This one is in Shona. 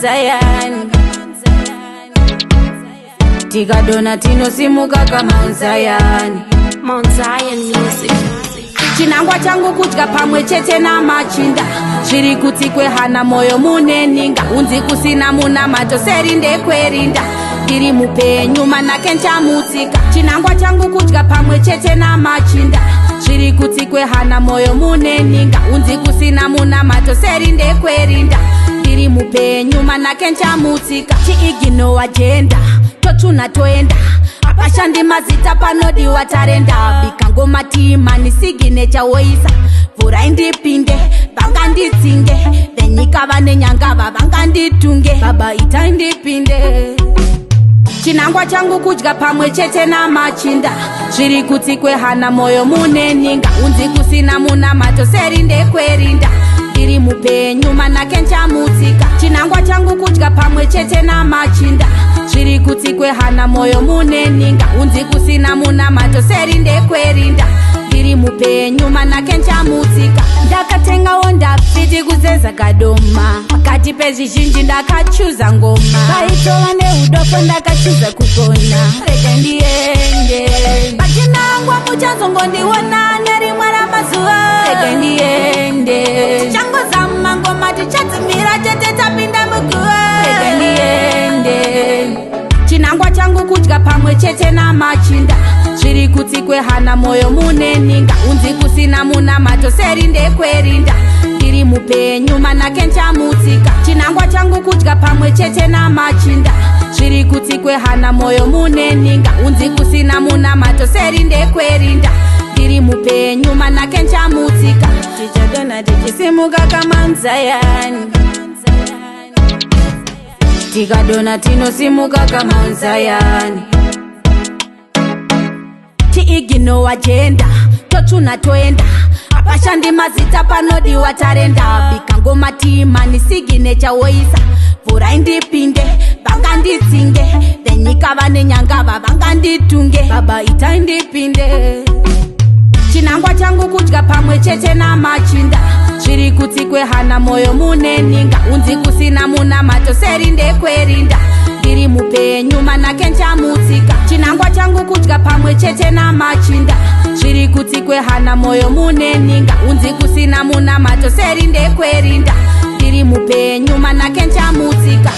Zion. Tikadona tinosimuka kama Zion. Mount Zion music. Chinangwa changu kudya pamwe chete na Machinda. Zviri kuti kwehana moyo mune ninga. Unzi kusina muna mato seri ndekwerinda. Ndiri mupenyu manake nchamutsika. Chinangwa changu kudya pamwe chete na Machinda. Zviri kuti kwehana moyo mune ninga. Unzi kusina muna mato seri ndekwerinda. Ndiri mupenyu manake nchamutsika. Chiigino agenda totuna toenda. Apashandi mazita panodiwa tarenda. Bikangoma timani sigine woisa. Vura indipinde vanganditsinge. Venyika vane nyangava vanganditunge. Baba ita indipinde. Chinangwa changu kudya pamwe chete na Machinda. Zviri kuti kwehana moyo mune ninga. Unzi kusina muna mato seri ndekwerinda. Ndiri mupenyu manake nchamutsika. Chinangwa changu kudya pamwe chete na Machinda. Zviri kuti kwehana moyo mune ninga. Unzi kusina muna mato seri ndekwerinda. Ndiri mupenyu manake nchamutsika. Ndakatengawo ndapfiti kuzeza kadoma. Pakati pezvizhinji ndakachuza ngoma. Paitova neudoko ndakachuza kugona. Rega ndiende pachinangwa muchazongondiona nerimwe ramazuva. Rega ndiende tichangozama ngoma tichadzimira tete tapinda muguva. Rega ndiende. Chinangwa changu kudya pamwe chete na Machinda. Zviri kuti kwehana moyo mune ninga. Unzi kusina muna mato seri ndekwerinda. Ndiri mupenyu manake nchamutsika. Chinangwa changu kudya pamwe chete na Machinda. Zviri kuti kwehana moyo mune ninga. Unzi kusina muna mato seri ndekwerinda. Ndiri mupenyu manake nchamutsika. Tichadona tichisimuka kama Zion. Tikadona tinosimuka kama Zion. Tiigino agenda totuna toenda. Apashandi mazita panodiwa tarenda. Bikangoma timani sigine woisa. Vura indipinde vanganditsinge. Venyika vane nyangava vanganditunge. Baba ita indipinde. Chinangwa changu kudya pamwe chete na Machinda. Zviri kuti kwehana moyo mune ninga. Unzi kusina muna mato seri ndekwerinda. Ndiri mupenyu manake nchamutsika. Chinangwa changu kudya pamwe chete na Machinda. Zviri kuti kwehana moyo mune ninga. Unzi kusina muna mato seri ndekwerinda. Ndiri mupenyu manake nchamutsika.